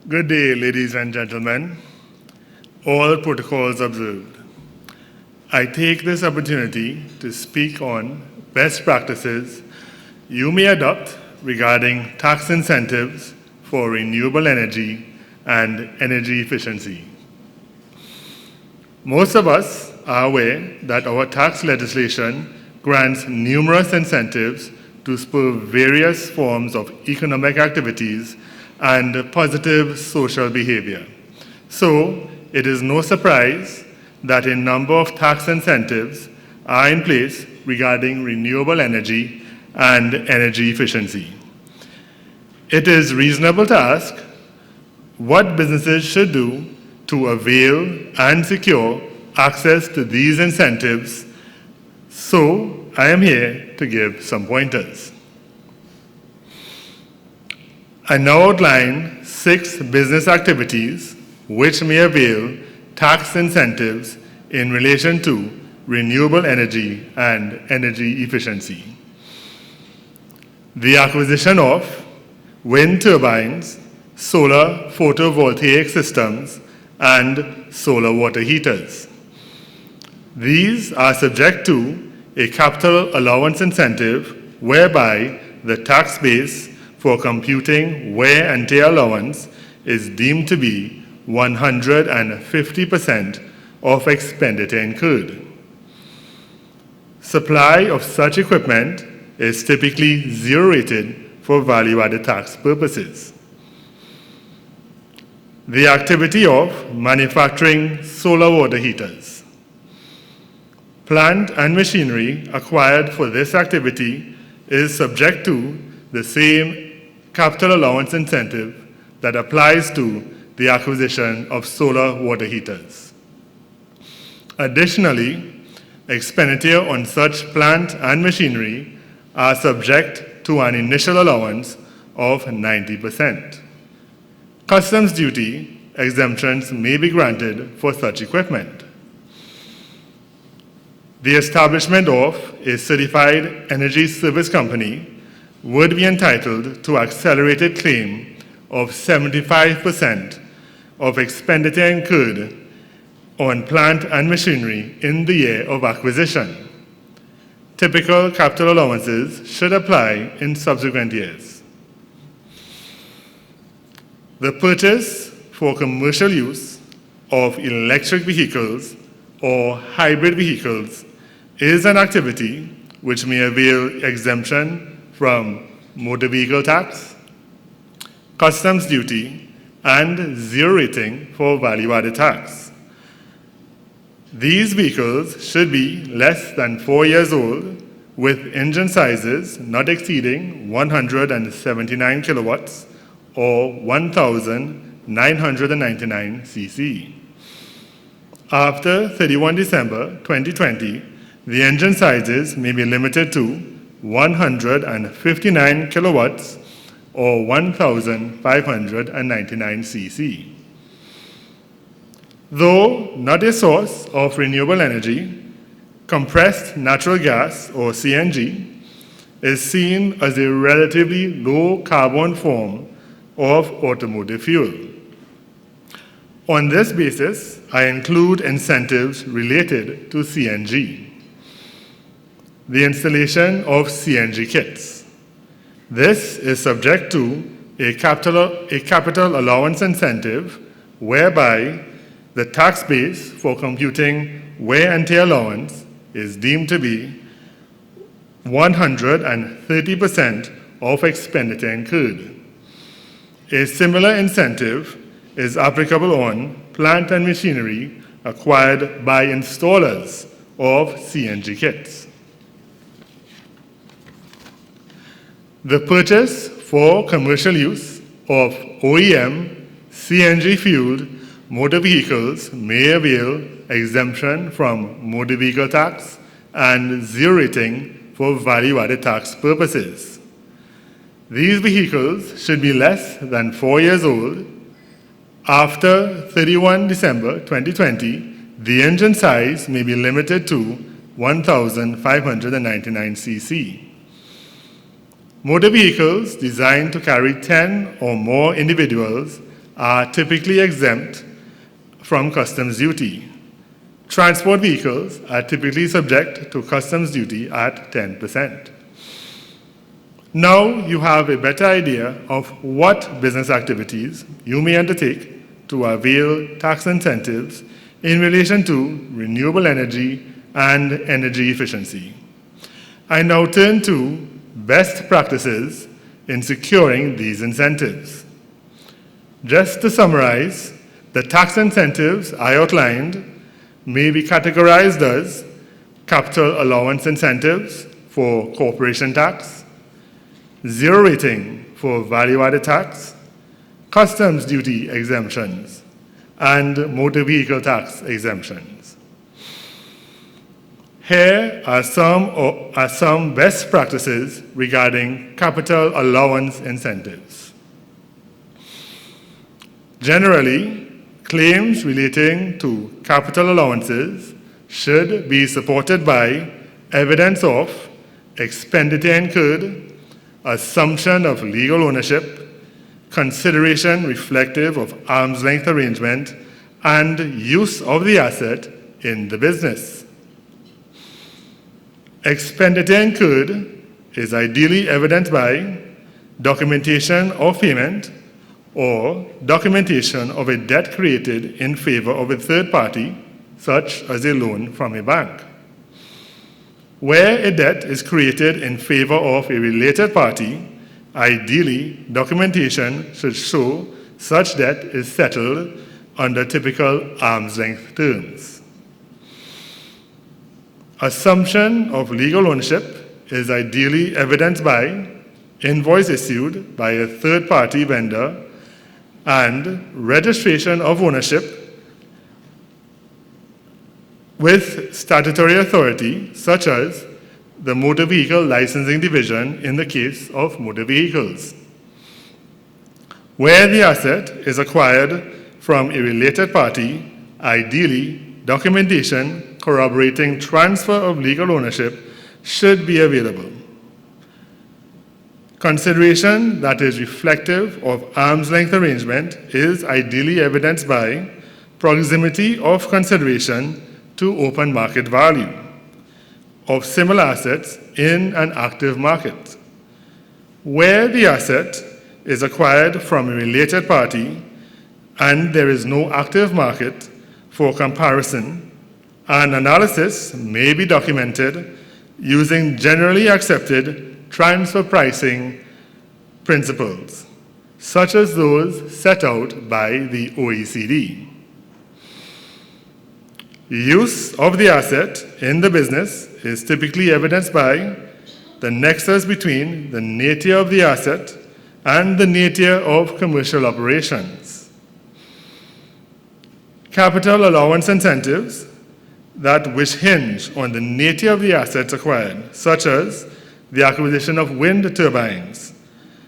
Good day, ladies and gentlemen. All protocols observed. I take this opportunity to speak on best practices you may adopt regarding tax incentives for renewable energy and energy efficiency. Most of us are aware that our tax legislation grants numerous incentives to spur various forms of economic activities and positive social behavior. So, it is no surprise that a number of tax incentives are in place regarding renewable energy and energy efficiency. It is reasonable to ask what businesses should do to avail and secure access to these incentives. So, I am here to give some pointers. I now outline 6 business activities which may avail tax incentives in relation to renewable energy and energy efficiency. The acquisition of wind turbines, solar photovoltaic systems, and solar water heaters. These are subject to a capital allowance incentive whereby the tax base for computing wear and tear allowance is deemed to be 150% of expenditure incurred. Supply of such equipment is typically zero rated for value-added tax purposes. The activity of manufacturing solar water heaters. Plant and machinery acquired for this activity is subject to the same capital allowance incentive that applies to the acquisition of solar water heaters. Additionally, expenditure on such plant and machinery are subject to an initial allowance of 90%. Customs duty exemptions may be granted for such equipment. The establishment of a certified energy service company would be entitled to accelerated claim of 75% of expenditure incurred on plant and machinery in the year of acquisition. Typical capital allowances should apply in subsequent years. The purchase for commercial use of electric vehicles or hybrid vehicles is an activity which may avail exemption from motor vehicle tax, customs duty, and zero rating for value-added tax. These vehicles should be less than 4 years old with engine sizes not exceeding 179 kilowatts or 1,999 cc. After 31 December 2020, the engine sizes may be limited to 159 kilowatts or 1,599 cc. Though not a source of renewable energy, compressed natural gas or CNG is seen as a relatively low carbon form of automotive fuel. On this basis, I include incentives related to CNG. The installation of CNG kits. This is subject to a capital allowance incentive whereby the tax base for computing wear and tear allowance is deemed to be 130% of expenditure incurred. A similar incentive is applicable on plant and machinery acquired by installers of CNG kits. The purchase for commercial use of OEM CNG-fueled motor vehicles may avail exemption from motor vehicle tax and zero rating for value-added tax purposes. These vehicles should be less than 4 years old. After 31 December 2020, the engine size may be limited to 1,599 cc. Motor vehicles designed to carry 10 or more individuals are typically exempt from customs duty. Transport vehicles are typically subject to customs duty at 10%. Now you have a better idea of what business activities you may undertake to avail tax incentives in relation to renewable energy and energy efficiency. I now turn to best practices in securing these incentives. Just to summarize, the tax incentives I outlined may be categorized as capital allowance incentives for corporation tax, zero rating for value-added tax, customs duty exemptions, and motor vehicle tax exemptions. Here are some best practices regarding capital allowance incentives. Generally, claims relating to capital allowances should be supported by evidence of expenditure incurred, assumption of legal ownership, consideration reflective of arm's length arrangement, and use of the asset in the business. Expenditure incurred is ideally evidenced by documentation of payment or documentation of a debt created in favor of a third party, such as a loan from a bank. Where a debt is created in favor of a related party, ideally, documentation should show such debt is settled under typical arm's length terms. Assumption of legal ownership is ideally evidenced by invoice issued by a third-party vendor and registration of ownership with statutory authority, such as the Motor Vehicle Licensing Division in the case of motor vehicles. Where the asset is acquired from a related party, ideally, documentation corroborating transfer of legal ownership should be available. Consideration that is reflective of arm's length arrangement is ideally evidenced by proximity of consideration to open market value of similar assets in an active market. Where the asset is acquired from a related party and there is no active market for comparison, an analysis may be documented using generally accepted transfer pricing principles, such as those set out by the OECD. Use of the asset in the business is typically evidenced by the nexus between the nature of the asset and the nature of commercial operations. Capital allowance incentives that which hinge on the nature of the assets acquired, such as the acquisition of wind turbines,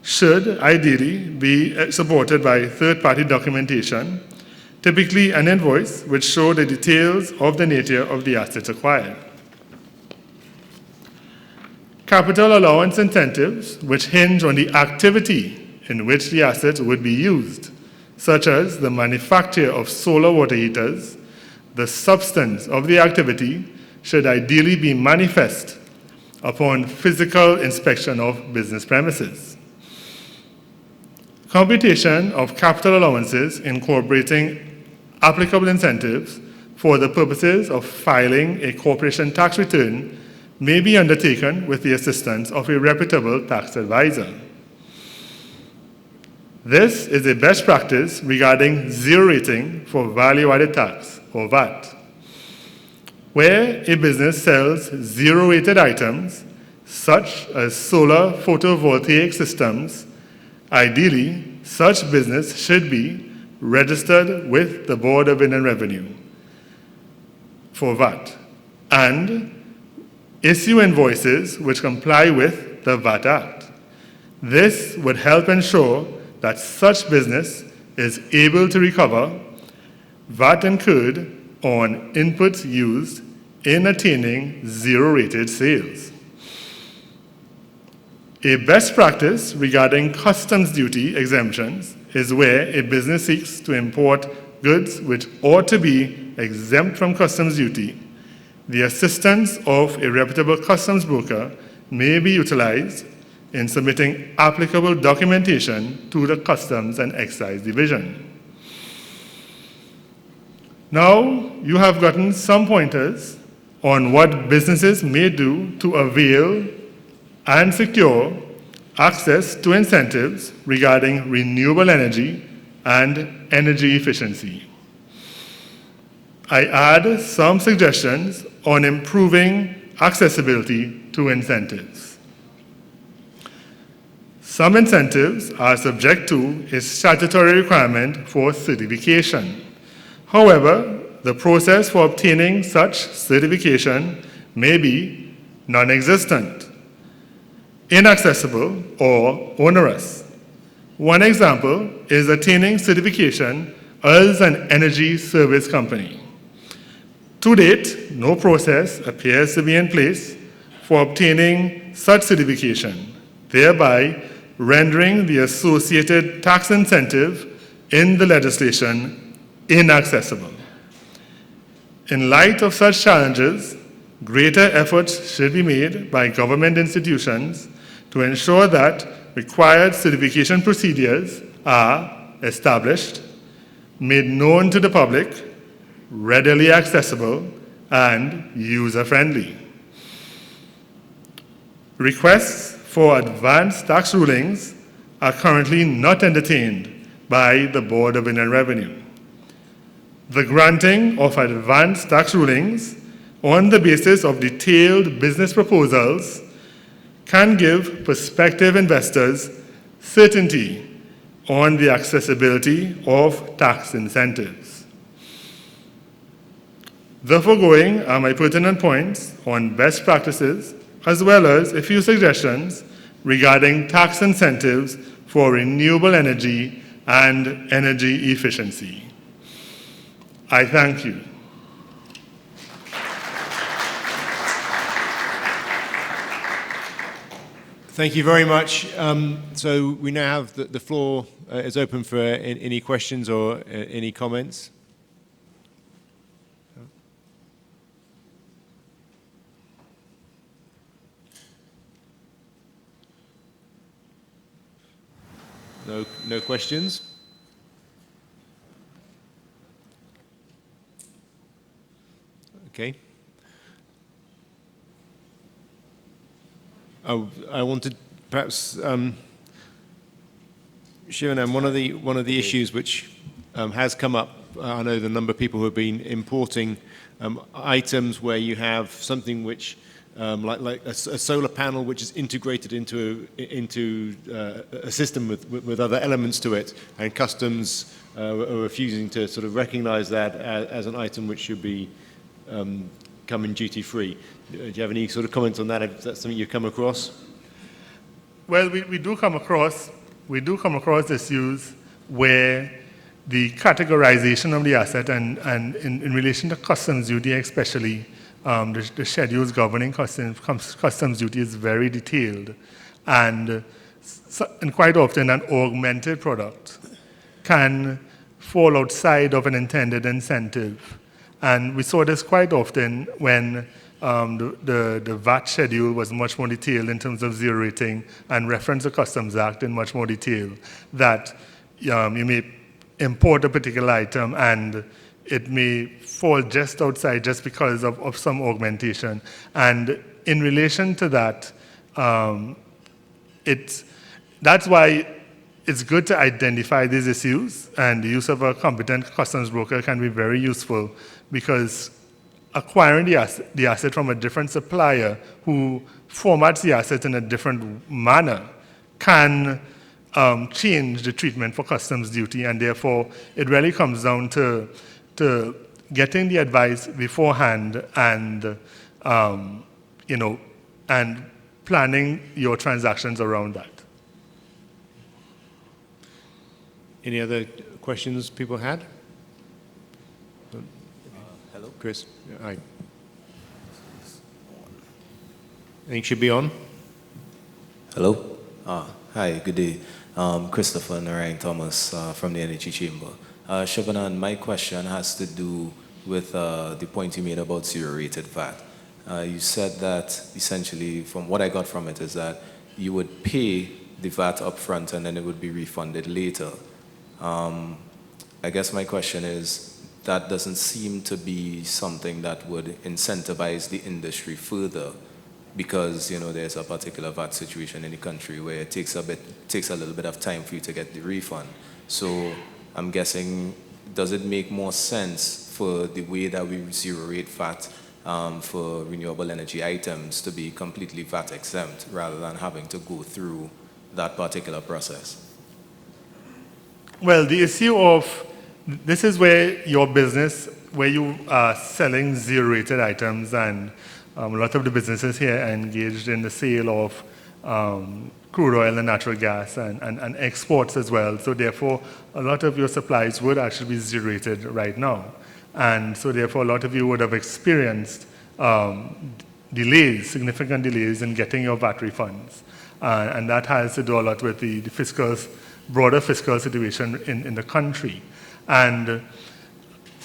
should ideally be supported by third-party documentation, typically an invoice which shows the details of the nature of the assets acquired. Capital allowance incentives which hinge on the activity in which the assets would be used, such as the manufacture of solar water heaters, the substance of the activity should ideally be manifest upon physical inspection of business premises. Computation of capital allowances incorporating applicable incentives for the purposes of filing a corporation tax return may be undertaken with the assistance of a reputable tax advisor. This is a best practice regarding zero rating for value-added tax, or VAT. Where a business sells zero-rated items, such as solar photovoltaic systems, ideally, such business should be registered with the Board of Inland Revenue for VAT and issue invoices which comply with the VAT Act. This would help ensure that such business is able to recover VAT incurred on inputs used in attaining zero-rated sales. A best practice regarding customs duty exemptions is where a business seeks to import goods which ought to be exempt from customs duty. The assistance of a reputable customs broker may be utilized in submitting applicable documentation to the Customs and Excise Division. Now, you have gotten some pointers on what businesses may do to avail and secure access to incentives regarding renewable energy and energy efficiency. I add some suggestions on improving accessibility to incentives. Some incentives are subject to a statutory requirement for certification. However, the process for obtaining such certification may be non-existent, inaccessible, or onerous. One example is attaining certification as an energy service company. To date, no process appears to be in place for obtaining such certification, thereby rendering the associated tax incentive in the legislation inaccessible. In light of such challenges, greater efforts should be made by government institutions to ensure that required certification procedures are established, made known to the public, readily accessible, and user-friendly. Requests for advanced tax rulings are currently not entertained by the Board of Inland Revenue. The granting of advanced tax rulings on the basis of detailed business proposals can give prospective investors certainty on the accessibility of tax incentives. The foregoing are my pertinent points on best practices, as well as a few suggestions regarding tax incentives for renewable energy and energy efficiency. I thank you. Thank you very much. So we now have the floor is open for any questions or any comments. No questions? Okay. I wanted perhaps Shivanan, one of the issues which has come up. I know the number of people who have been importing items where you have something which like a solar panel which is integrated into a system with other elements to it, and customs are refusing to sort of recognize that as an item which should be coming duty-free. Do you have any sort of comments on that? Is that something you've come across? Well, we do come across issues where the categorization of the asset and in relation to customs duty especially, the schedules governing customs duty is very detailed, and quite often an augmented product can fall outside of an intended incentive. And we saw this quite often when the VAT schedule was much more detailed in terms of zero rating and reference the Customs Act in much more detail, that you may import a particular item and it may fall just outside just because of some augmentation. And in relation to that, that's why it's good to identify these issues, and the use of a competent customs broker can be very useful, because acquiring the asset from a different supplier who formats the asset in a different manner can change the treatment for customs duty, and therefore it really comes down to getting the advice beforehand and and planning your transactions around that. Any other questions people had? Hello? Chris? Hi. I think it should be on. Hello? Hi, good day. Christopher Narayan Thomas from the Energy Chamber. Shivanan, my question has to do with the point you made about zero-rated VAT. You said that essentially, from what I got from it, is that you would pay the VAT upfront and then it would be refunded later. I guess my question is, that doesn't seem to be something that would incentivize the industry further, because there's a particular VAT situation in the country where it takes a little bit of time for you to get the refund. So I'm guessing, does it make more sense for the way that we zero rate VAT for renewable energy items to be completely VAT exempt rather than having to go through that particular process? Well, the issue of this is where your business, where you are selling zero-rated items, and a lot of the businesses here are engaged in the sale of crude oil and natural gas and exports as well. So therefore, a lot of your supplies would actually be zero-rated right now. And so therefore, a lot of you would have experienced delays, significant delays in getting your VAT refunds. And that has to do a lot with the broader fiscal situation in the country. And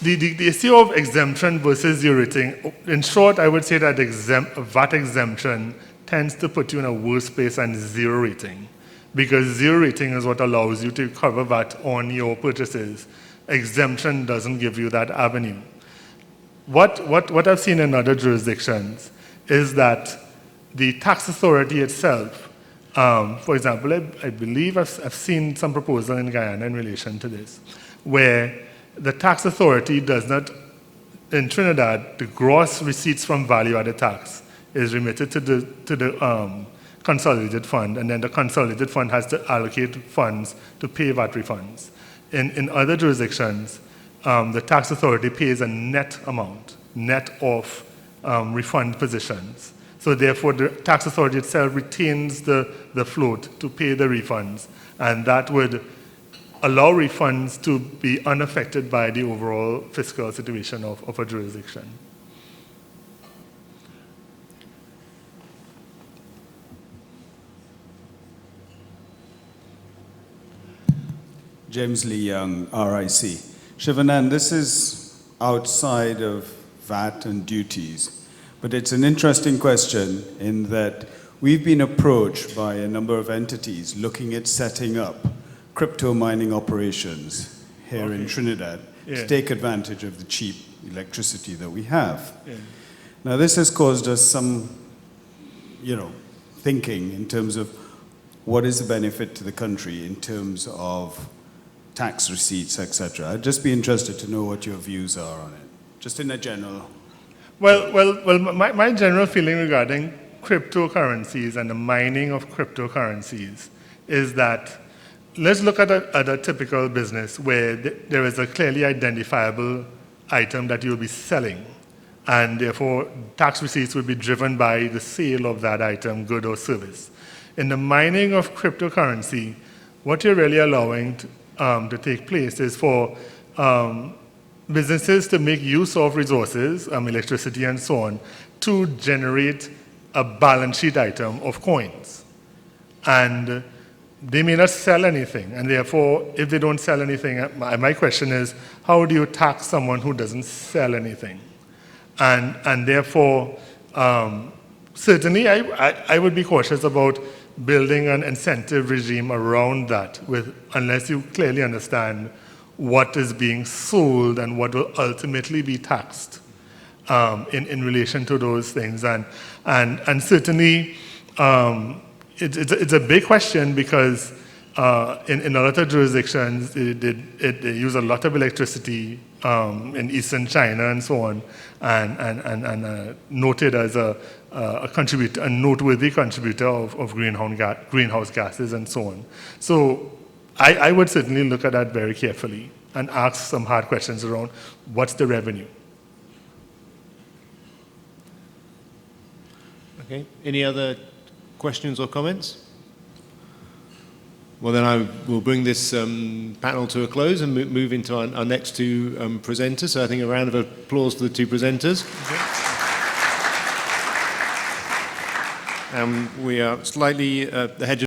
the issue of exemption versus zero rating, in short, I would say that VAT exemption tends to put you in a worse place than zero rating, because zero rating is what allows you to cover VAT on your purchases. Exemption doesn't give you that avenue. What I've seen in other jurisdictions is that the tax authority itself, for example, I believe I've seen some proposal in Guyana in relation to this, where the tax authority does not, in Trinidad, the gross receipts from value-added tax is remitted to the consolidated fund, and then the consolidated fund has to allocate funds to pay VAT refunds. In other jurisdictions, the tax authority pays a net amount, net of refund positions. So therefore, the tax authority itself retains the float to pay the refunds, and that would allow refunds to be unaffected by the overall fiscal situation of a jurisdiction. James Lee Young, RIC. Shivanan, this is outside of VAT and duties, but it's an interesting question in that we've been approached by a number of entities looking at setting up crypto mining operations here in Trinidad to take advantage of the cheap electricity that we have. Yeah. Now, this has caused us some, thinking in terms of what is the benefit to the country in terms of tax receipts, etc. I'd just be interested to know what your views are on it, just in a general. Well, my general feeling regarding cryptocurrencies and the mining of cryptocurrencies is that let's look at a typical business where there is a clearly identifiable item that you'll be selling, and therefore tax receipts will be driven by the sale of that item, good or service. In the mining of cryptocurrency, what you're really allowing to take place is for businesses to make use of resources, electricity and so on, to generate a balance sheet item of coins. And they may not sell anything, and therefore, if they don't sell anything, my question is, how do you tax someone who doesn't sell anything? And therefore, certainly I would be cautious about building an incentive regime around that, unless you clearly understand what is being sold and what will ultimately be taxed in relation to those things. And certainly, it's a big question because in a lot of jurisdictions, they use a lot of electricity in eastern China and so on, and noted as a noteworthy contributor of greenhouse gases and so on. So I would certainly look at that very carefully and ask some hard questions around what's the revenue. Okay. Any other questions or comments? Well, then I will bring this panel to a close and move into our next two presenters. So I think a round of applause for the two presenters. Okay. We are slightly ahead